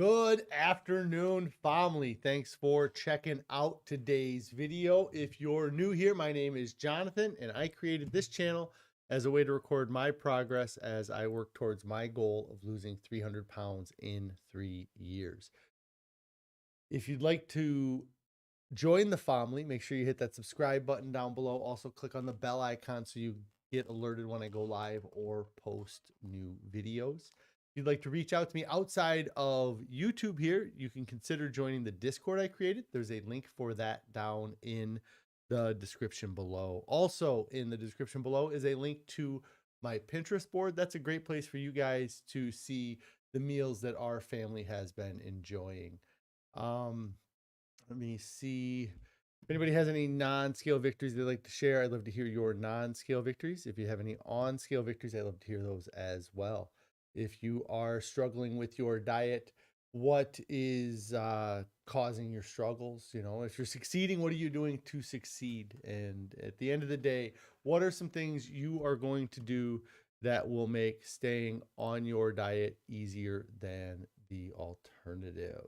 Good afternoon, family. Thanks for checking out today's video. If you're new here, my name is Jonathan, and I created this channel as a way to record my progress as I work towards my goal of losing 300 pounds in 3 years. If you'd like to join the family, make sure you hit that subscribe button down below. Also, click on the bell icon so you get alerted when I go live or post new videos. If you'd like to reach out to me outside of YouTube here, you can consider joining the Discord I created. There's a link for that down in the description below. Also, in the description below is a link to my Pinterest board. That's a great place for you guys to see the meals that our family has been enjoying. Let me see if anybody has any non-scale victories they'd like to share. I'd love to hear your non-scale victories. If you have any on-scale victories, I'd love to hear those as well. If you are struggling with your diet, what is causing your struggles? You know, if you're succeeding, what are you doing to succeed? And at the end of the day, what are some things you are going to do that will make staying on your diet easier than the alternative?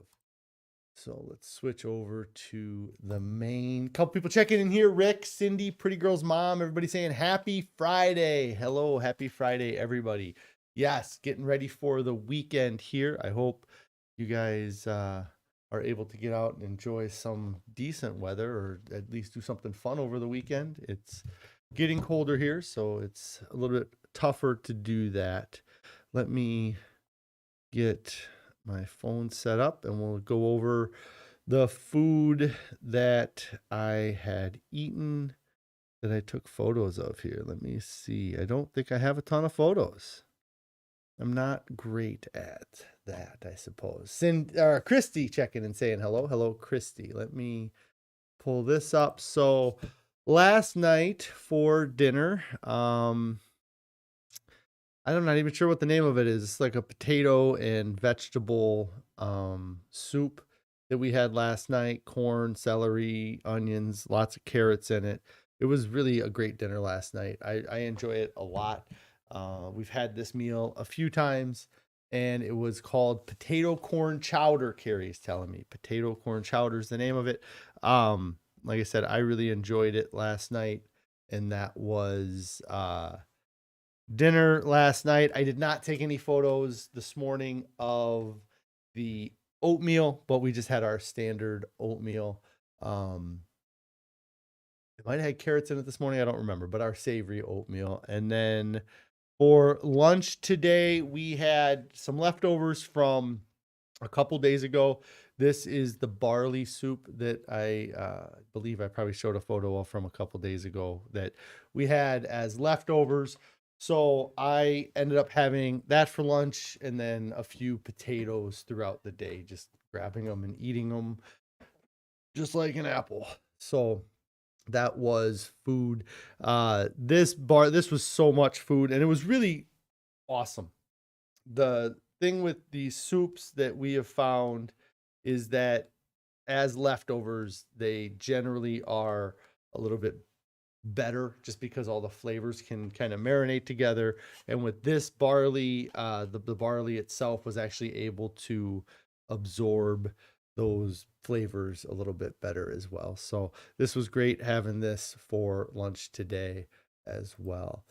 So let's switch over to the main. Couple people checking in here. Rick, Cindy, Pretty Girl's mom, everybody saying happy Friday. Hello, happy Friday, everybody. Yes, getting ready for the weekend here. I hope you guys are able to get out and enjoy some decent weather, or at least do something fun over the weekend. It's getting colder here, so it's a little bit tougher to do that. Let me get my phone set up and we'll go over the food that I had eaten that I took photos of here. Let me see. I don't think I have a ton of photos. I'm not great at that, I suppose. Christy checking and saying hello. Hello, Christy. Let me pull this up. So last night for dinner, I'm not even sure what the name of it is. It's like a potato and vegetable soup that we had last night. Corn, celery, onions, lots of carrots in it. It was really a great dinner last night. I enjoy it a lot. We've had this meal a few times, and it was called potato corn chowder. Carrie's telling me potato corn chowder is the name of it. Like I said, I really enjoyed it last night, and that was dinner last night. I did not take any photos this morning of the oatmeal, but we just had our standard oatmeal. It might have had carrots in it this morning. I don't remember, but our savory oatmeal. And then for lunch today, we had some leftovers from a couple days ago. This is the barley soup that I believe I probably showed a photo of from a couple days ago that we had as leftovers. So I ended up having that for lunch and then a few potatoes throughout the day, just grabbing them and eating them just like an apple. So that was food. This was so much food, and it was really awesome. The thing with these soups that we have found is that as leftovers, they generally are a little bit better just because all the flavors can kind of marinate together. And with this barley, the barley itself was actually able to absorb those flavors a little bit better as well. So this was great having this for lunch today as well.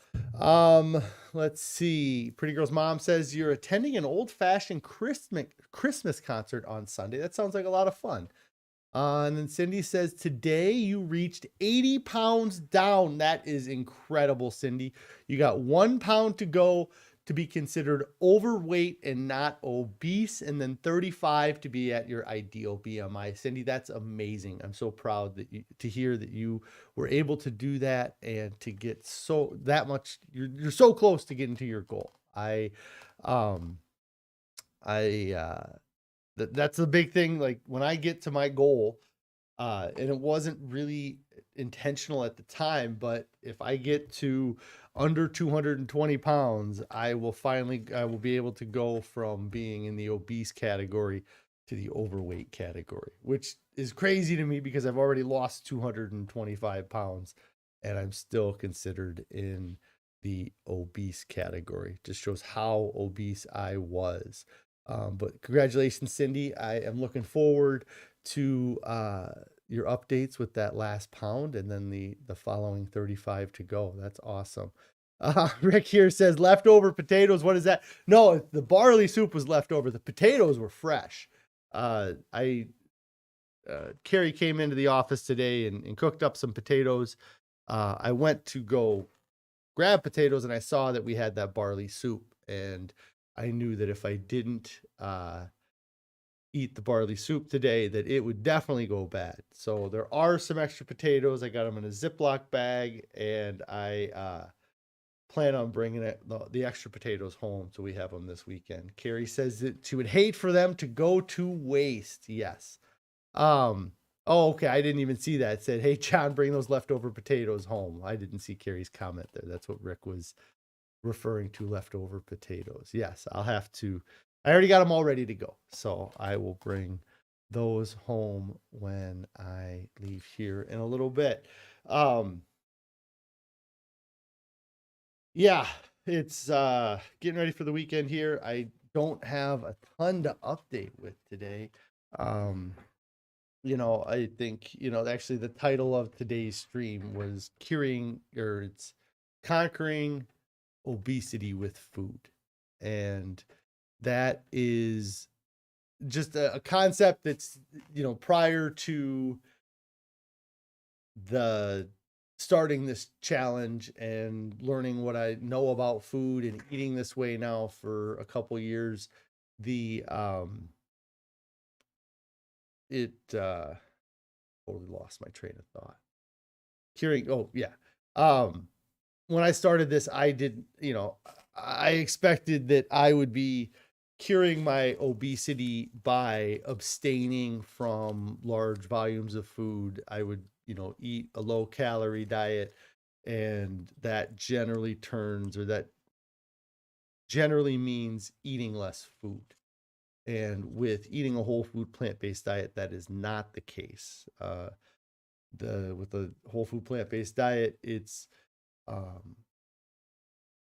Let's see. Pretty Girl's mom says you're attending an old-fashioned Christmas concert on Sunday. That sounds like a lot of fun. And then Cindy says, today you reached 80 pounds down. That is incredible, Cindy. You got 1 pound to go to be considered overweight and not obese, and then 35 to be at your ideal BMI. Cindy, that's amazing. I'm so proud to hear that you were able to do that and to get you're so close to getting to your goal. That's the big thing. Like when I get to my goal, and it wasn't really intentional at the time, but if I get to under 220 pounds, I will be able to go from being in the obese category to the overweight category, which is crazy to me because I've already lost 225 pounds and I'm still considered in the obese category. Just shows how obese I was. But congratulations, Cindy. I am looking forward to your updates with that last pound and then the following 35 to go. That's awesome. Rick here says leftover potatoes. What is that? No, the barley soup was leftover. The potatoes were fresh. Carrie came into the office today and cooked up some potatoes. I went to go grab potatoes and I saw that we had that barley soup, and I knew that if I didn't eat the barley soup today, that it would definitely go bad. So there are some extra potatoes. I got them in a Ziploc bag, and I plan on bringing the extra potatoes home so we have them this weekend. Carrie says that she would hate for them to go to waste. Yes. Oh, okay. I didn't even see that. It said, hey, John, bring those leftover potatoes home. I didn't see Carrie's comment there. That's what Rick was referring to, leftover potatoes. Yes, I'll have to. I already got them all ready to go. So I will bring those home when I leave here in a little bit. Yeah, it's getting ready for the weekend here. I don't have a ton to update with today. I think, actually the title of today's stream was it's conquering obesity with food. And that is just a concept that's, prior to the starting this challenge and learning what I know about food and eating this way now for a couple years, totally lost my train of thought. When I started this, I expected that I would be curing my obesity by abstaining from large volumes of food. I would, eat a low calorie diet, and that generally means eating less food. And with eating a whole food plant-based diet, that is not the case. With the whole food plant-based diet, it's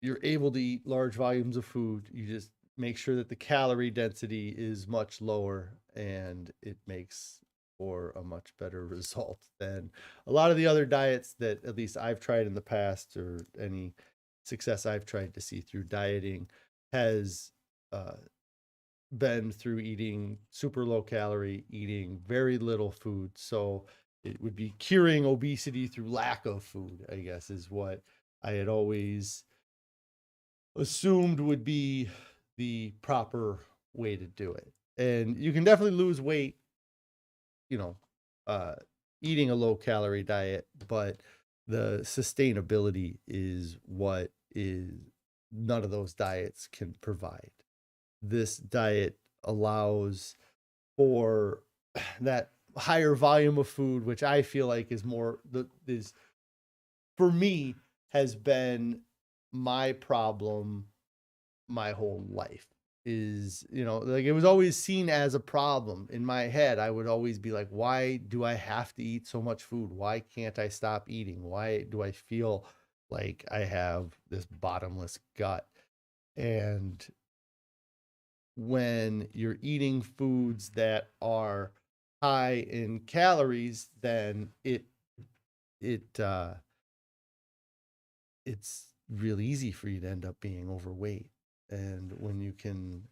you're able to eat large volumes of food. You just make sure that the calorie density is much lower, and it makes for a much better result than a lot of the other diets that at least I've tried in the past, or any success I've tried to see through dieting has been through eating super low calorie, eating very little food. So it would be curing obesity through lack of food, I guess, is what I had always assumed would be the proper way to do it. And you can definitely lose weight, eating a low calorie diet, but the sustainability is what is none of those diets can provide. This diet allows for that higher volume of food, which I feel like is for me, has been my problem my whole life. Is, like, it was always seen as a problem in my head. I would always be like, why do I have to eat so much food? Why can't I stop eating? Why do I feel like I have this bottomless gut? And when you're eating foods that are high in calories, then it's really easy for you to end up being overweight. And when you can,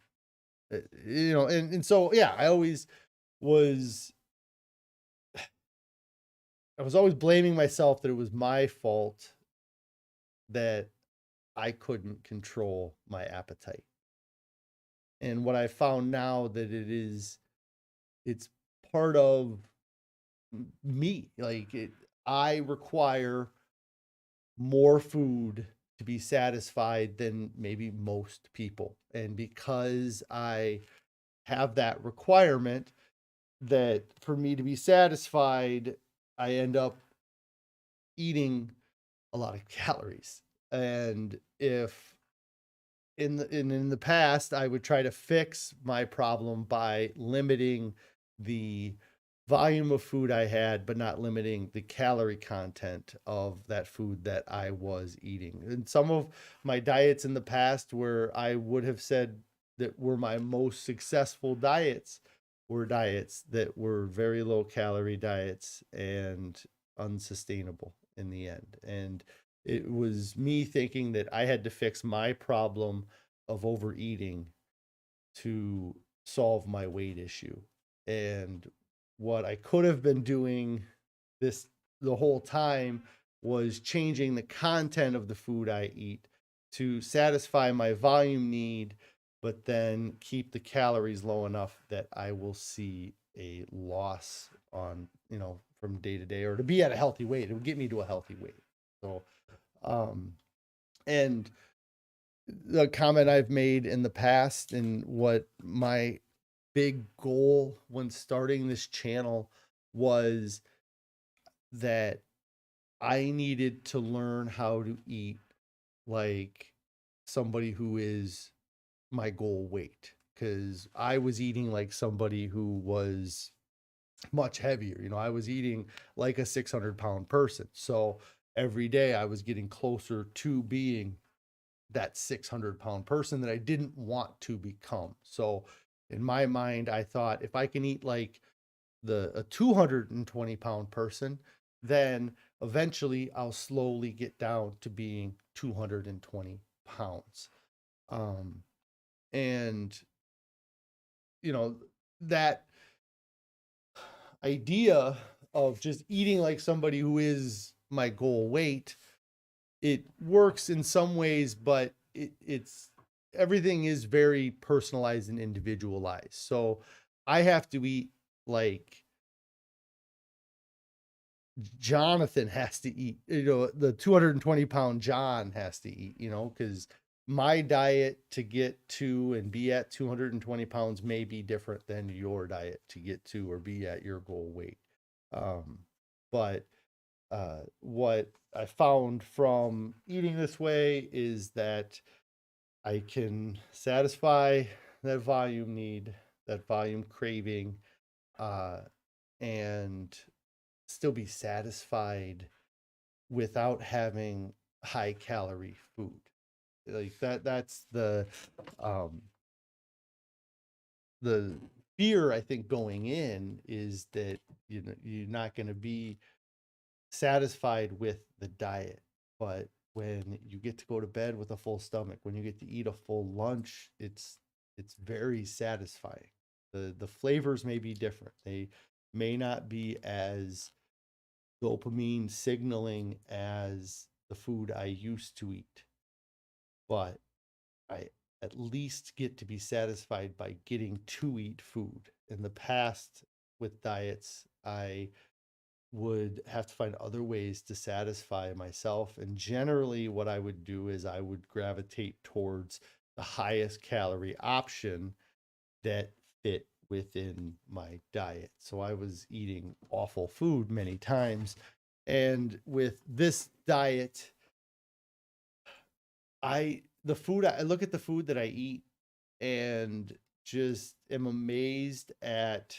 and so, yeah, I was always blaming myself that it was my fault that I couldn't control my appetite. And what I found now that it's part of me. Like, I require more food to be satisfied than maybe most people. And because I have that requirement, that for me to be satisfied, I end up eating a lot of calories. And if in the past, I would try to fix my problem by limiting the volume of food I had, but not limiting the calorie content of that food that I was eating. And some of my diets in the past, where I would have said that were my most successful diets were diets that were very low calorie diets and unsustainable in the end. And it was me thinking that I had to fix my problem of overeating to solve my weight issue. And what I could have been doing this the whole time was changing the content of the food I eat to satisfy my volume need, but then keep the calories low enough that I will see a loss on, from day to day, or to be at a healthy weight. It would get me to a healthy weight. So, and the comment I've made in the past and what my big goal when starting this channel was that I needed to learn how to eat like somebody who is my goal weight, because I was eating like somebody who was much heavier. I was eating like a 600-pound person. So every day I was getting closer to being that 600-pound person that I didn't want to become. So in my mind, I thought if I can eat like a 220-pound person, then eventually I'll slowly get down to being 220 pounds. And that idea of just eating like somebody who is my goal weight, it works in some ways, but it's everything is very personalized and individualized. So I have to eat like Jonathan has to eat, the 220-pound John has to eat, because my diet to get to and be at 220 pounds may be different than your diet to get to or be at your goal weight. But what I found from eating this way is that I can satisfy that volume need, that volume craving, and still be satisfied without having high calorie food. Like that's the fear, I think, going in is that you're not going to be satisfied with the diet. But when you get to go to bed with a full stomach, when you get to eat a full lunch, it's very satisfying. The flavors may be different. They may not be as dopamine signaling as the food I used to eat, but I at least get to be satisfied by getting to eat food. In the past, with diets, I would have to find other ways to satisfy myself. And generally, what I would do is I would gravitate towards the highest calorie option that fit within my diet. So I was eating awful food many times. And with this diet, I look at the food that I eat and just am amazed at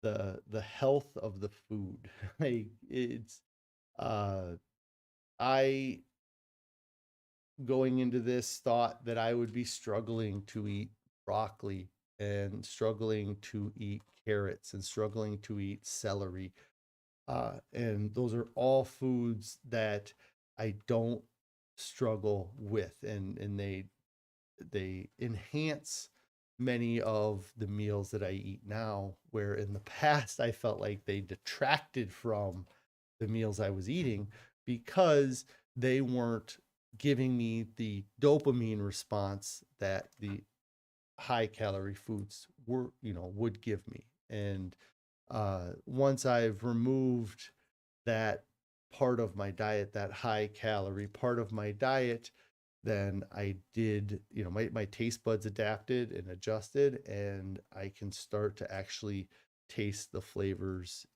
the health of the food. Like it's I going into this thought that I would be struggling to eat broccoli and struggling to eat carrots and struggling to eat celery. And those are all foods that I don't struggle with, and they enhance many of the meals that I eat now, where in the past I felt like they detracted from the meals I was eating because they weren't giving me the dopamine response that the high calorie foods would give me. And once I've removed that part of my diet, that high calorie part of my diet, then I did, my taste buds adapted and adjusted, and I can start to actually taste the flavors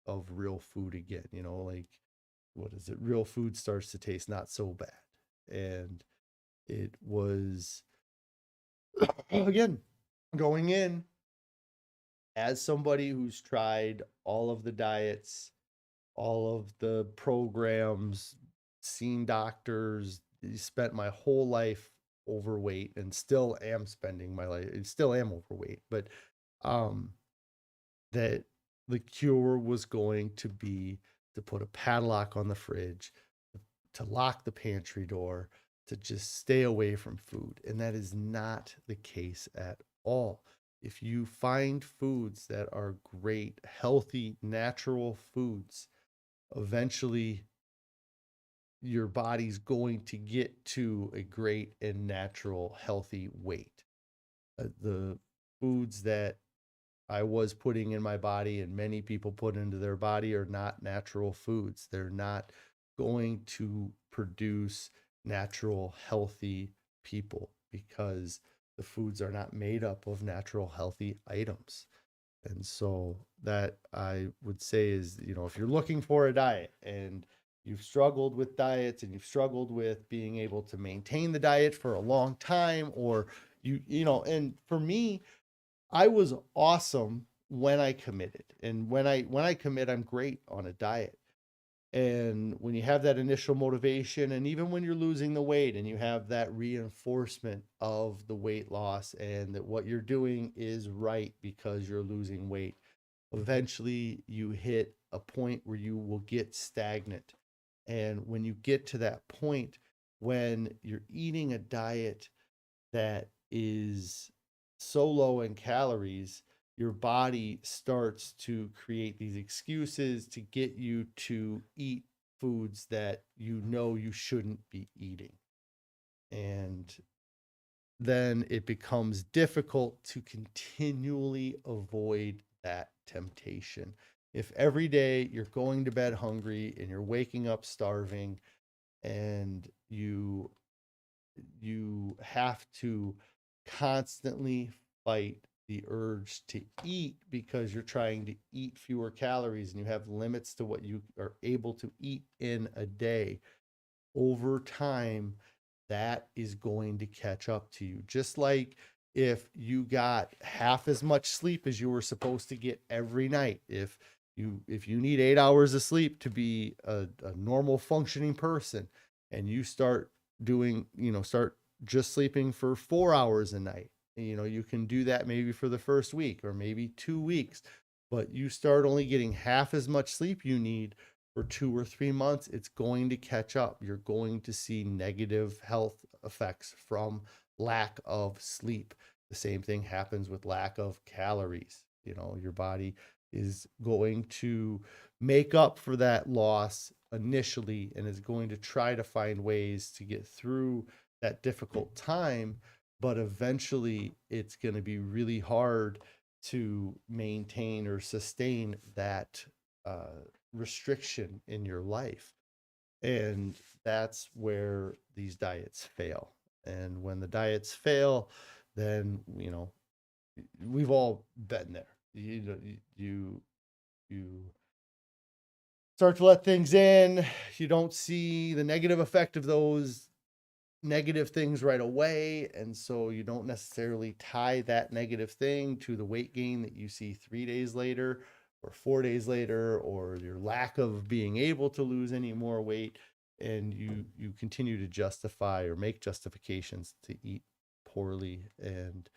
of real food again. Like, what is it? Real food starts to taste not so bad. And it was, again, going in as somebody who's tried all of the diets, all of the programs, seen doctors, spent my whole life overweight and still am spending my life, still am overweight, but um, that the cure was going to be to put a padlock on the fridge, to lock the pantry door, to just stay away from food. And that is not the case at all. If you find foods that are great, healthy, natural foods, eventually your body's going to get to a great and natural, healthy weight. The foods that I was putting in my body and many people put into their body are not natural foods. They're not going to produce natural, healthy people because the foods are not made up of natural, healthy items. And so that I would say is, if you're looking for a diet and you've struggled with diets and you've struggled with being able to maintain the diet for a long time, or and for me, I was awesome when I committed. And when I commit, I'm great on a diet. And when you have that initial motivation, and even when you're losing the weight and you have that reinforcement of the weight loss and that what you're doing is right because you're losing weight, eventually you hit a point where you will get stagnant. And when you get to that point, when you're eating a diet that is so low in calories, your body starts to create these excuses to get you to eat foods that you shouldn't be eating. And then it becomes difficult to continually avoid that temptation. If every day you're going to bed hungry and you're waking up starving, and you have to constantly fight the urge to eat because you're trying to eat fewer calories and you have limits to what you are able to eat in a day, over time, that is going to catch up to you. Just like if you got half as much sleep as you were supposed to get every night, if you need 8 hours of sleep to be a normal functioning person, and you start start just sleeping for 4 hours a night, you can do that maybe for the first week or maybe 2 weeks, but you start only getting half as much sleep you need for 2 or 3 months, it's going to catch up. You're going to see negative health effects from lack of sleep. The same thing happens with lack of calories. Your body is going to make up for that loss initially and is going to try to find ways to get through that difficult time. But eventually, it's going to be really hard to maintain or sustain that restriction in your life. And that's where these diets fail. And when the diets fail, then, we've all been there. You start to let things in. You don't see the negative effect of those negative things right away. And so you don't necessarily tie that negative thing to the weight gain that you see 3 days later or 4 days later, or your lack of being able to lose any more weight. And you continue to justify or make justifications to eat poorly. And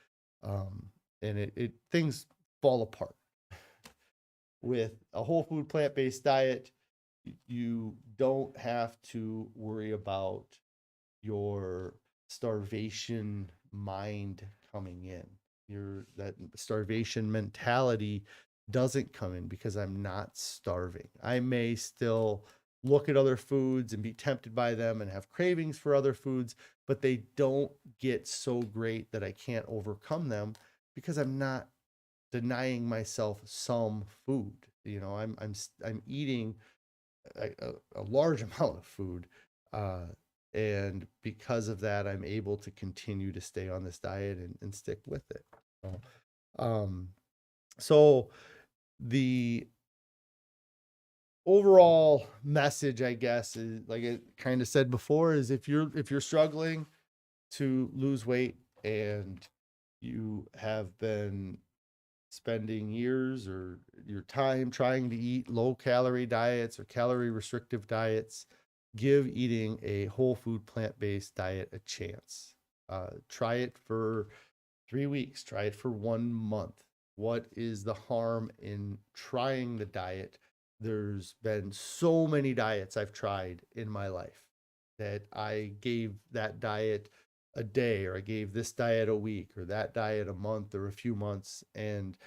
it things fall apart. With a whole food plant-based diet, you don't have to worry about your starvation mind coming in. That starvation mentality doesn't come in because I'm not starving. I may still look at other foods and be tempted by them and have cravings for other foods, but they don't get so great that I can't overcome them because I'm not denying myself some food. I'm eating a large amount of food, uh, and because of that, I'm able to continue to stay on this diet and stick with it. So, um, so the overall message, I guess, is like I kind of said before, is if you're struggling to lose weight and you have been spending years or your time trying to eat low calorie diets or calorie restrictive diets, give eating a whole food plant-based diet a chance. Try it for 3 weeks, try it for 1 month. What is the harm in trying the diet? There's been so many diets I've tried in my life that I gave that diet a day, or I gave this diet a week, or that diet a month or a few months. And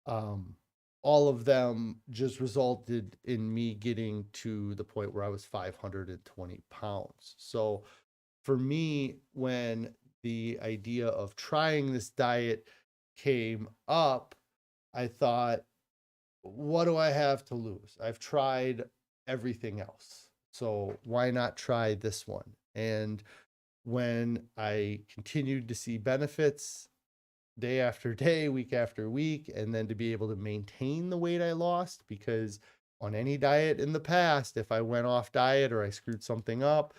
um, all of them just resulted in me getting to the point where I was 520 pounds. So for me, when the idea of trying this diet came up, I thought, what do I have to lose? I've tried everything else. So why not try this one? And when I continued to see benefits day after day, week after week, and then to be able to maintain the weight I lost, because on any diet in the past, if I went off diet or I screwed something up,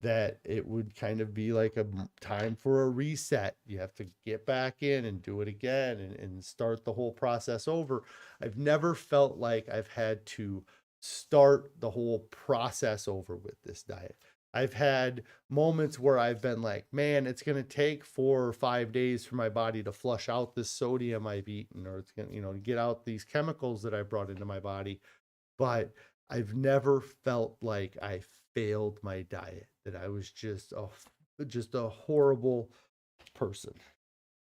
that it would kind of be like a time for a reset. You have to get back in and do it again and start the whole process over. I've never felt like I've had to start the whole process over with this diet. I've had moments where I've been like, man, it's going to take 4 or 5 days for my body to flush out this sodium I've eaten, or it's going to, to get out these chemicals that I brought into my body. But I've never felt like I failed my diet, that I was just a horrible person,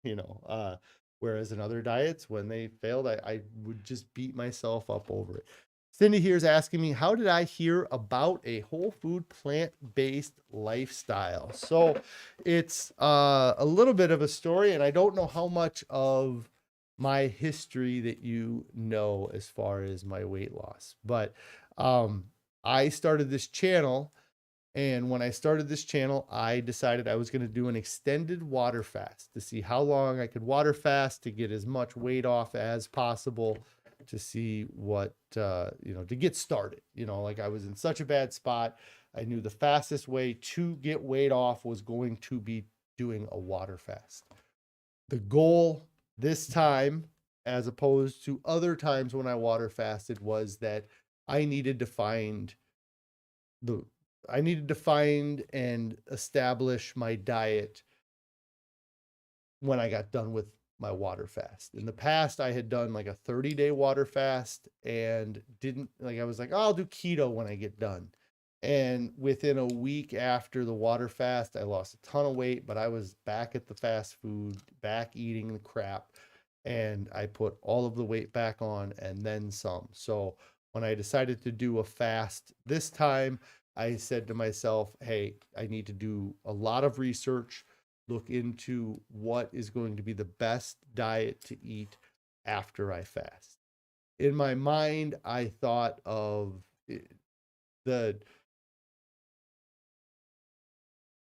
you know. Whereas in other diets, when they failed, I would just beat myself up over it. Cindy here is asking me, how did I hear about a whole food plant-based lifestyle? So it's a little bit of a story, and I don't know how much of my history that you know as far as my weight loss, but I started this channel. And when I started this channel, I decided I was going to do an extended water fast to see how long I could water fast to get as much weight off as possible, to see what, to get started. Like, I was in such a bad spot. I knew the fastest way to get weight off was going to be doing a water fast. The goal this time, as opposed to other times when I water fasted, was that I needed to find the I needed to find and establish my diet when I got done with my water fast. In the past, I had done like a 30-day water fast and didn't like, I was like, oh, I'll do keto when I get done. And within a week after the water fast, I lost a ton of weight, but I was back at the fast food, back eating the crap. And I put all of the weight back on and then some. So when I decided to do a fast this time, I said to myself, hey, I need to do a lot of research, look into what is going to be the best diet to eat after I fast. In my mind, I thought of the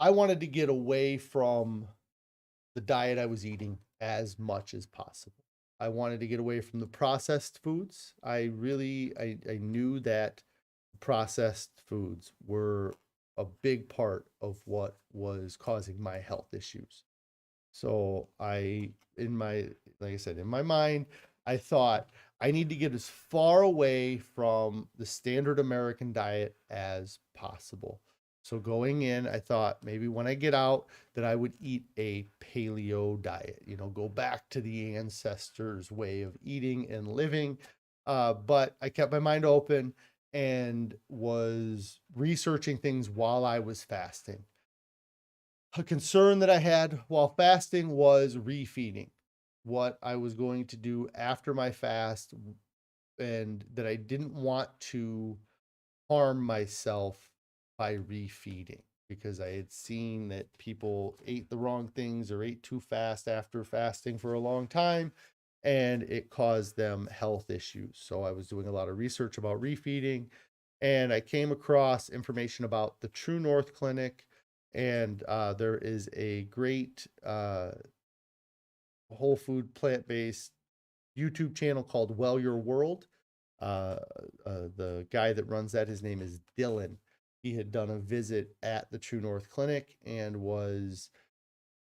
I wanted to get away from the diet I was eating as much as possible. I wanted to get away from the processed foods. I knew that processed foods were a big part of what was causing my health issues. So like I said, in my mind, I thought I need to get as far away from the standard American diet as possible. So going in, I thought maybe when I get out that I would eat a paleo diet, go back to the ancestors' way of eating and living. But I kept my mind open and was researching things while I was fasting. A concern that I had while fasting was refeeding, what I was going to do after my fast, and that I didn't want to harm myself by refeeding, because I had seen that people ate the wrong things or ate too fast after fasting for a long time, and it caused them health issues. So I was doing a lot of research about refeeding, and I came across information about the True North Clinic. And there is a great whole food plant-based YouTube channel called Well Your World. The guy that runs that, his name is Dylan. He had done a visit at the True North Clinic and was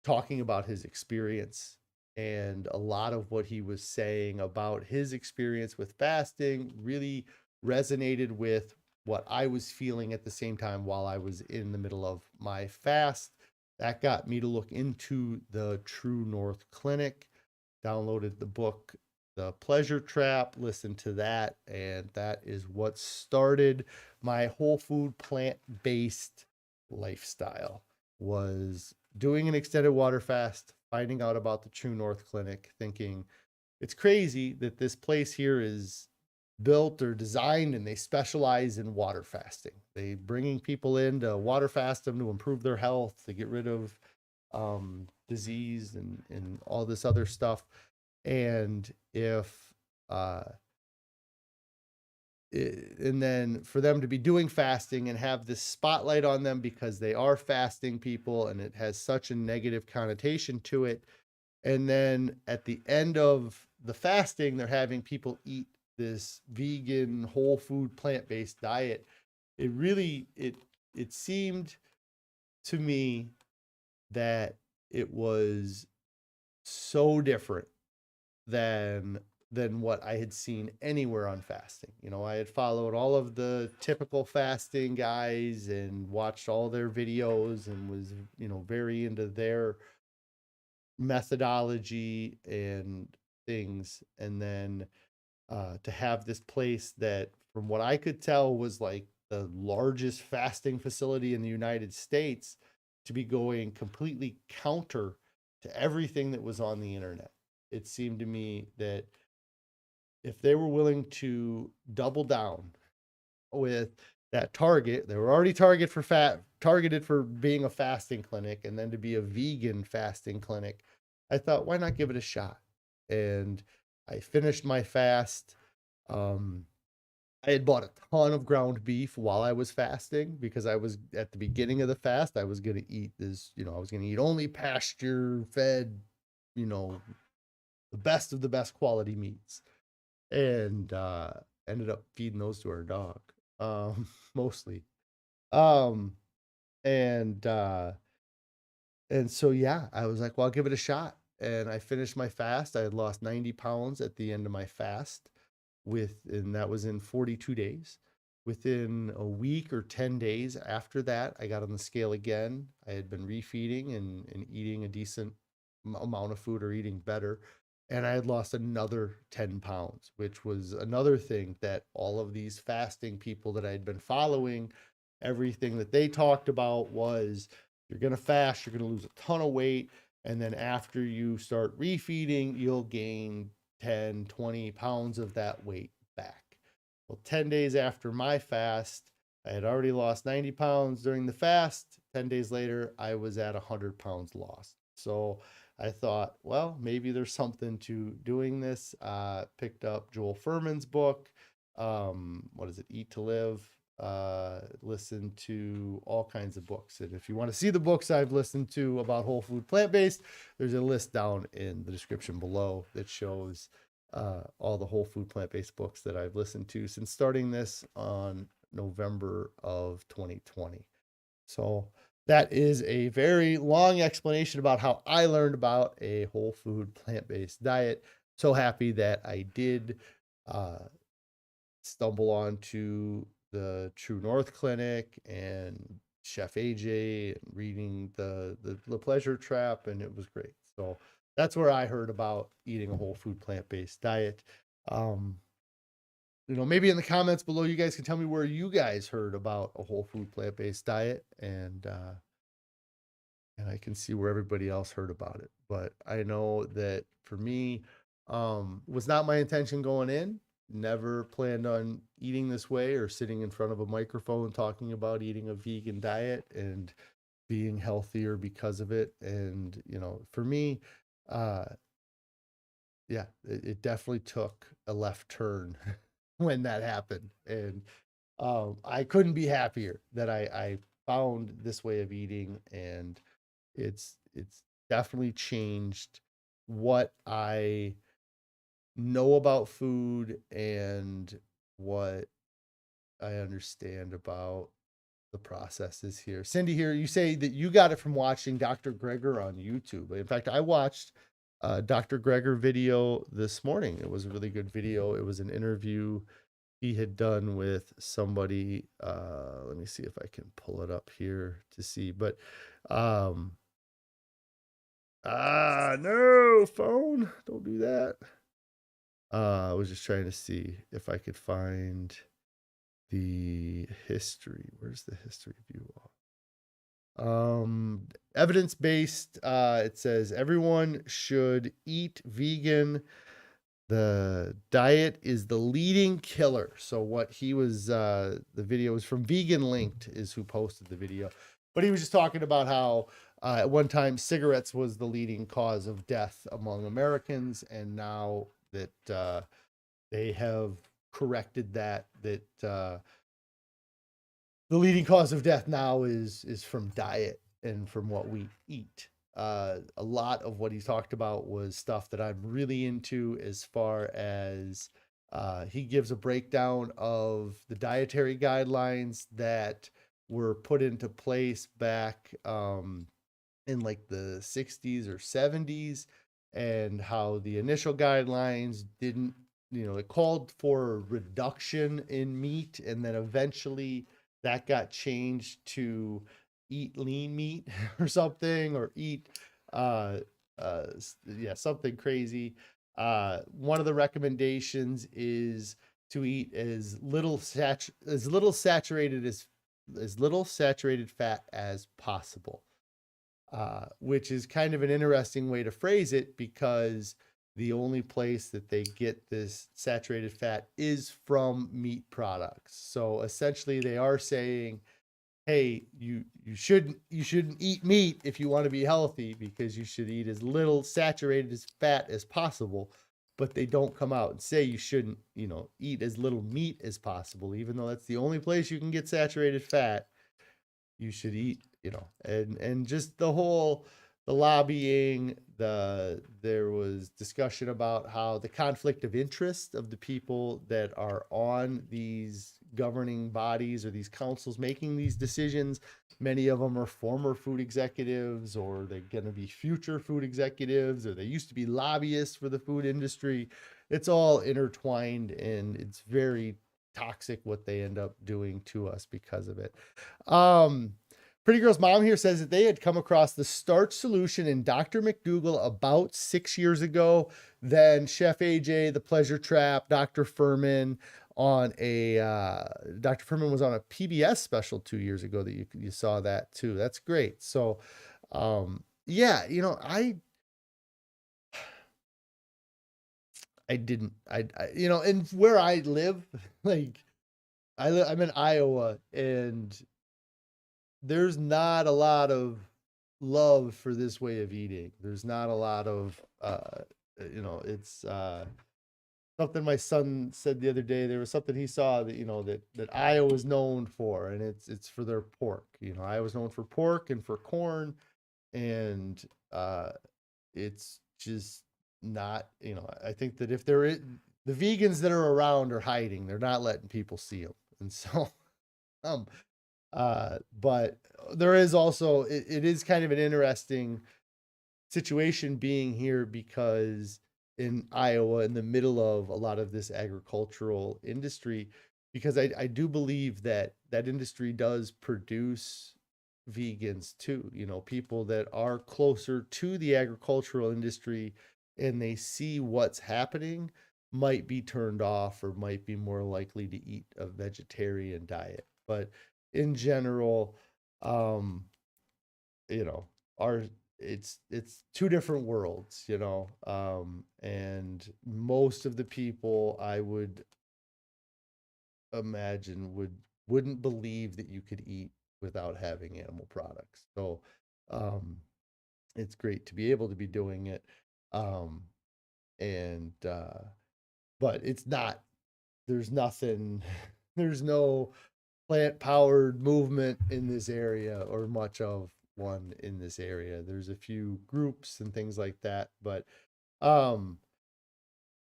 talking about his experience. And a lot of what he was saying about his experience with fasting really resonated with what I was feeling at the same time while I was in the middle of my fast. that got me to look into the True North Clinic, downloaded the book, The Pleasure Trap, listened to that, and that is what started my whole food plant-based lifestyle. Was doing an extended water fast, finding out about the True North Clinic, thinking it's crazy that this place here is built or designed and they specialize in water fasting. They bringing people in to water fast them to improve their health, to get rid of disease and all this other stuff. And if and then for them to be doing fasting and have this spotlight on them because they are fasting people and it has such a negative connotation to it. And then at the end of the fasting, they're having people eat this vegan, whole food, plant-based diet. It really, it seemed to me that it was so different than what I had seen anywhere on fasting. You know, I had followed all of the typical fasting guys and watched all their videos and was, you know, very into their methodology and things. And then to have this place that, from what I could tell, was like the largest fasting facility in the United States, to be going completely counter to everything that was on the internet. It seemed to me that if they were willing to double down with that target, they were already targeted for being a fasting clinic, and then to be a vegan fasting clinic, I thought, why not give it a shot? And I finished my fast. I had bought a ton of ground beef while I was fasting because I was at the beginning of the fast. I was going to eat this, you know, I was going to eat only pasture fed, you know, the best of the best quality meats, and ended up feeding those to our dog, mostly. Um, and so yeah, I was like, well, I'll give it a shot. And I finished my fast. I had lost 90 pounds at the end of my fast, and that was in 42 days. Within a week or 10 days after that, I got on the scale again. I had been refeeding and eating a decent amount of food, or eating better. And I had lost another 10 pounds, which was another thing that all of these fasting people that I had been following, everything that they talked about was, you're going to fast, you're going to lose a ton of weight. And then after you start refeeding, you'll gain 10, 20 pounds of that weight back. Well, 10 days after my fast, I had already lost 90 pounds during the fast. 10 days later, I was at 100 pounds lost. So I thought, well, maybe there's something to doing this. Picked up Joel Fuhrman's book. What is it? Eat to Live. Listen to all kinds of books. And if you want to see the books I've listened to about whole food plant-based, there's a list down in the description below that shows all the whole food plant-based books that I've listened to since starting this on November of 2020. So that is a very long explanation about how I learned about a whole food plant-based diet. So happy that I did stumble onto the True North Clinic and Chef AJ, and reading the Pleasure Trap, and it was great. So that's where I heard about eating a whole food plant-based diet. You know, maybe in the comments below, you guys can tell me where you guys heard about a whole food plant-based diet, and I can see where everybody else heard about it. But I know that for me, was not my intention going in. Never planned on eating this way or sitting in front of a microphone talking about eating a vegan diet and being healthier because of it. And, you know, for me, yeah, it definitely took a left turn when that happened. And I couldn't be happier that I found this way of eating, and it's definitely changed what I know about food and what I understand about the processes here. Cindy, here, you say that you got it from watching Dr. Greger on YouTube. In fact, I watched Dr. Greger video this morning. It was a really good video. It was an interview he had done with somebody. Let me see if I can pull it up here to see. But No, phone. Don't do that. I was just trying to see if I could find the history. Where's the history view? Evidence-based, it says everyone should eat vegan. The diet is the leading killer. So what he was, the video was from Vegan Linked is who posted the video, but he was just talking about how at one time cigarettes was the leading cause of death among Americans, and now that they have corrected that the leading cause of death now is from diet and from what we eat. A lot of what he talked about was stuff that I'm really into, as far as he gives a breakdown of the dietary guidelines that were put into place back in like the 60s or 70s, and how the initial guidelines didn't, it called for reduction in meat, and then eventually that got changed to eat lean meat or something, or eat uh yeah, something crazy. One of the recommendations is to eat as little saturated fat as possible, which is kind of an interesting way to phrase it, because the only place that they get this saturated fat is from meat products. So essentially they are saying, hey, you shouldn't eat meat if you want to be healthy, because you should eat as little saturated as fat as possible. But they don't come out and say you shouldn't, eat as little meat as possible, even though that's the only place you can get saturated fat. You should eat, and just the lobbying, there was discussion about how the conflict of interest of the people that are on these governing bodies or these councils making these decisions. Many of them are former food executives, or they're going to be future food executives, or they used to be lobbyists for the food industry. It's all intertwined, and it's very toxic what they end up doing to us because of it. Pretty Girl's mom here says that they had come across the starch solution in Dr. McDougall about 6 years ago. Then Chef AJ, The Pleasure Trap, Dr. Fuhrman Dr. Fuhrman was on a PBS special 2 years ago that you saw that too. That's great. So, yeah, I didn't, and where I live, like I'm in Iowa, and there's not a lot of love for this way of eating. There's not a lot of, it's something my son said the other day. There was something he saw that, that Iowa's known for, and it's for their pork. Iowa's known for pork and for corn, and it's just not, I think that if there is, the vegans that are around are hiding. They're not letting people see them. And so, um, but there is also, it is kind of an interesting situation being here, because in Iowa, in the middle of a lot of this agricultural industry, because I do believe that that industry does produce vegans too, people that are closer to the agricultural industry, and they see what's happening, might be turned off or might be more likely to eat a vegetarian diet. But in general, um, you know, our it's two different worlds, and most of the people, I would imagine, wouldn't believe that you could eat without having animal products. So um it's great to be able to be doing it. Um and but it's not, there's nothing, there's no plant powered movement in this area, or much of one in this area. There's a few groups and things like that, but um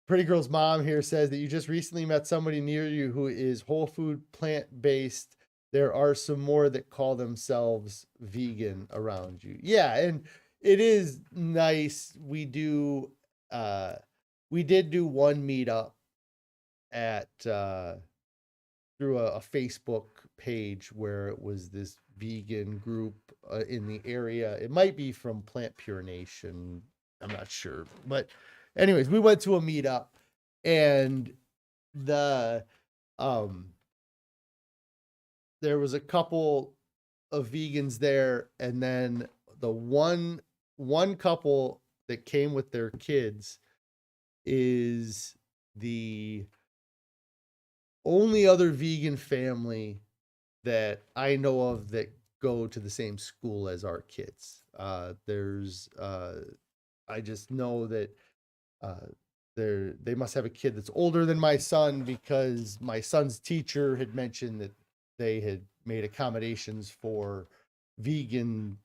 Pretty Girl's mom here says that you just recently met somebody near you who is whole food plant based. There are some more that call themselves vegan around you. Yeah, and it is nice. We did do one meetup at through a Facebook page where it was this vegan group in the area. It might be from Plant Pure Nation. I'm not sure. But anyways, we went to a meetup, and the there was a couple of vegans there, and then the one couple that came with their kids is the only other vegan family that I know of that go to the same school as our kids. I just know that they must have a kid that's older than my son, because my son's teacher had mentioned that they had made accommodations for vegan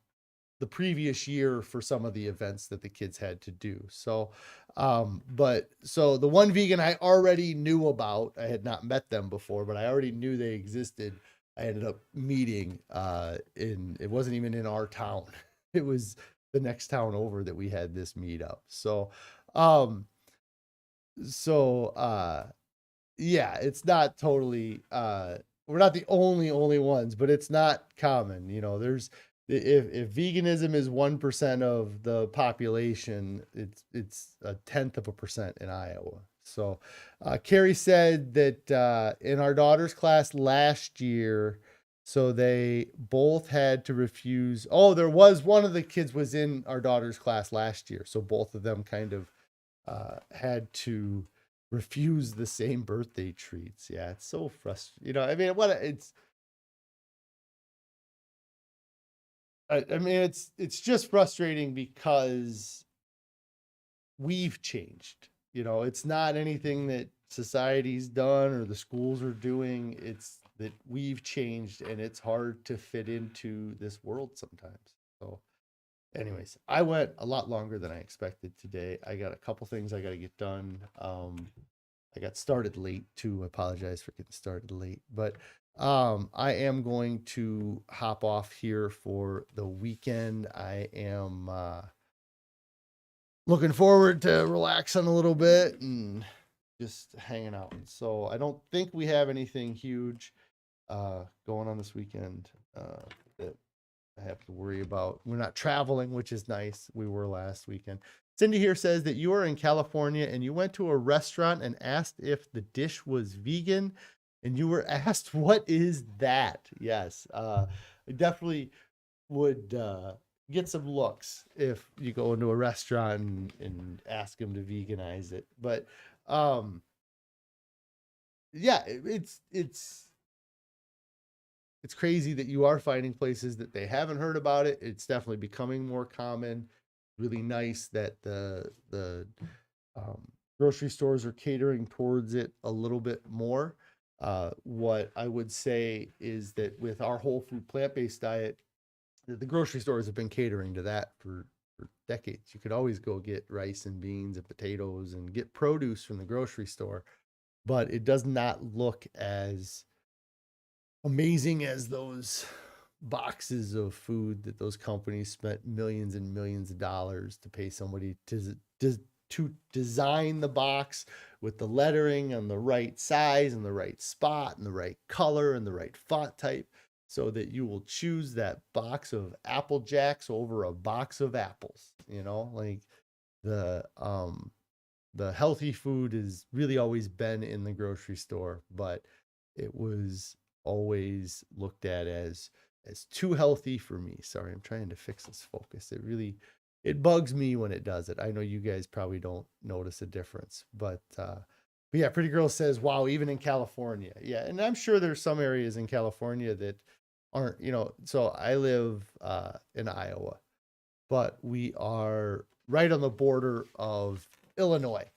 the previous year for some of the events that the kids had to do. So, so the one vegan I already knew about, I had not met them before, but I already knew they existed. I ended up meeting it wasn't even in our town. It was the next town over that we had this meetup. So, yeah, it's not totally, we're not the only ones, but it's not common. You know, there's, if veganism is 1% of the population, it's 0.1% in Iowa. So Carrie said that in our daughter's class last year, so they both had to refuse. Oh, there was one of the kids was in our daughter's class last year, so both of them kind of had to refuse the same birthday treats. Yeah, it's so frustrating. You know, I mean, I mean, it's just frustrating because we've changed. You know, it's not anything that society's done or the schools are doing. It's that we've changed, and it's hard to fit into this world sometimes. So, anyways, I went a lot longer than I expected today. I got a couple things I got to get done. I got started late too. I apologize for getting started late, but I am going to hop off here for the weekend. I am looking forward to relaxing a little bit and just hanging out. So I don't think we have anything huge going on this weekend that I have to worry about. We're not traveling, which is nice. We were last weekend. Cindy here says that you are in California and you went to a restaurant and asked if the dish was vegan, and you were asked, what is that? Yes. I definitely would get some looks if you go into a restaurant and ask them to veganize it. But yeah, it's crazy that you are finding places that they haven't heard about it. It's definitely becoming more common. Really nice that the grocery stores are catering towards it a little bit more. What I would say is that with our whole food plant-based diet, the grocery stores have been catering to that for decades. You could always go get rice and beans and potatoes and get produce from the grocery store, but it does not look as amazing as those boxes of food that those companies spent millions and millions of dollars to pay somebody to design the box with the lettering on the right size and the right spot and the right color and the right font type, so that you will choose that box of Apple Jacks over a box of apples. You know, like the healthy food has really always been in the grocery store, but it was always looked at as too healthy for me. Sorry, I'm trying to fix this focus. It bugs me when it does it. I know you guys probably don't notice a difference, but yeah, Pretty Girl says, wow, even in California. Yeah, and I'm sure there's some areas in California that aren't, you know, so I live in Iowa, but we are right on the border of Illinois.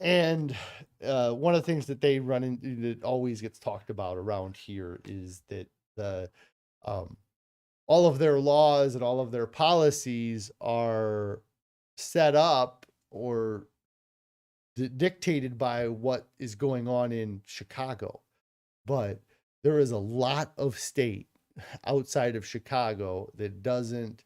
And one of the things that they run into that always gets talked about around here is that the all of their laws and all of their policies are set up or dictated by what is going on in Chicago. But there is a lot of state outside of Chicago that doesn't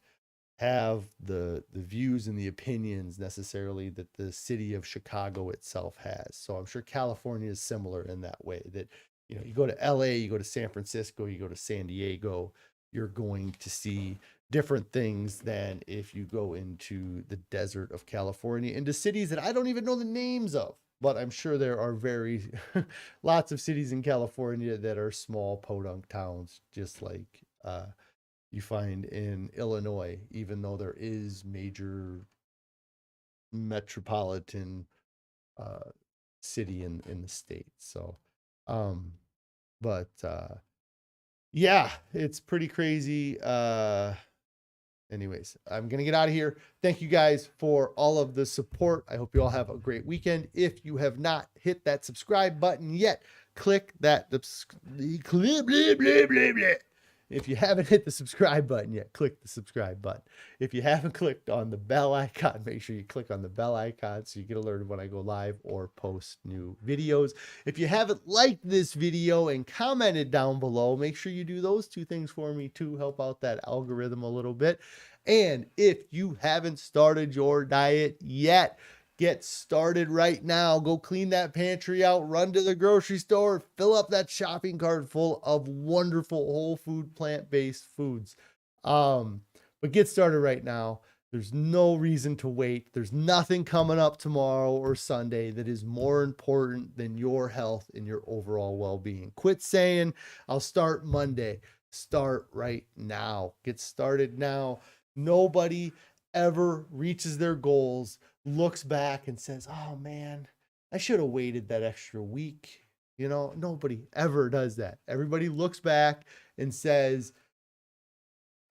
have the views and the opinions necessarily that the city of Chicago itself has. So I'm sure California is similar in that way, that, you know, you go to LA, you go to San Francisco, you go to San Diego, you're going to see different things than if you go into the desert of California, into cities that I don't even know the names of. But I'm sure there are very lots of cities in California that are small podunk towns, just like you find in Illinois, even though there is major metropolitan uh, city in the state. So, um, but yeah, it's pretty crazy. Anyways, I'm going to get out of here. Thank you guys for all of the support. I hope you all have a great weekend. If you have not hit that subscribe button yet, click that. If you haven't hit the subscribe button yet, click the subscribe button. If you haven't clicked on the bell icon, make sure you click on the bell icon so you get alerted when I go live or post new videos. If you haven't liked this video and commented down below, make sure you do those two things for me to help out that algorithm a little bit. And if you haven't started your diet yet, get started right now. Go clean that pantry out, run to the grocery store, fill up that shopping cart full of wonderful whole food, plant-based foods. But get started right now. There's no reason to wait. There's nothing coming up tomorrow or Sunday that is more important than your health and your overall well-being. Quit saying, I'll start Monday. Start right now. Get started now. Nobody ever reaches their goals, looks back and says, oh man, I should have waited that extra week. You know, nobody ever does that. Everybody looks back and says,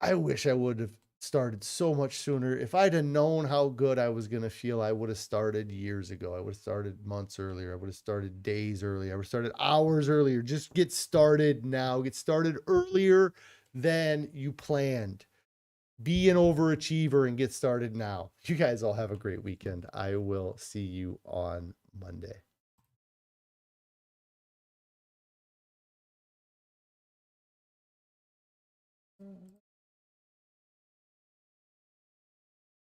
I wish I would have started so much sooner. If I'd have known how good I was going to feel, I would have started years ago. I would have started months earlier. I would have started days earlier. I would have started hours earlier. Just get started now. Get started earlier than you planned. Be an overachiever and get started now. You guys all have a great weekend. I will see you on Monday.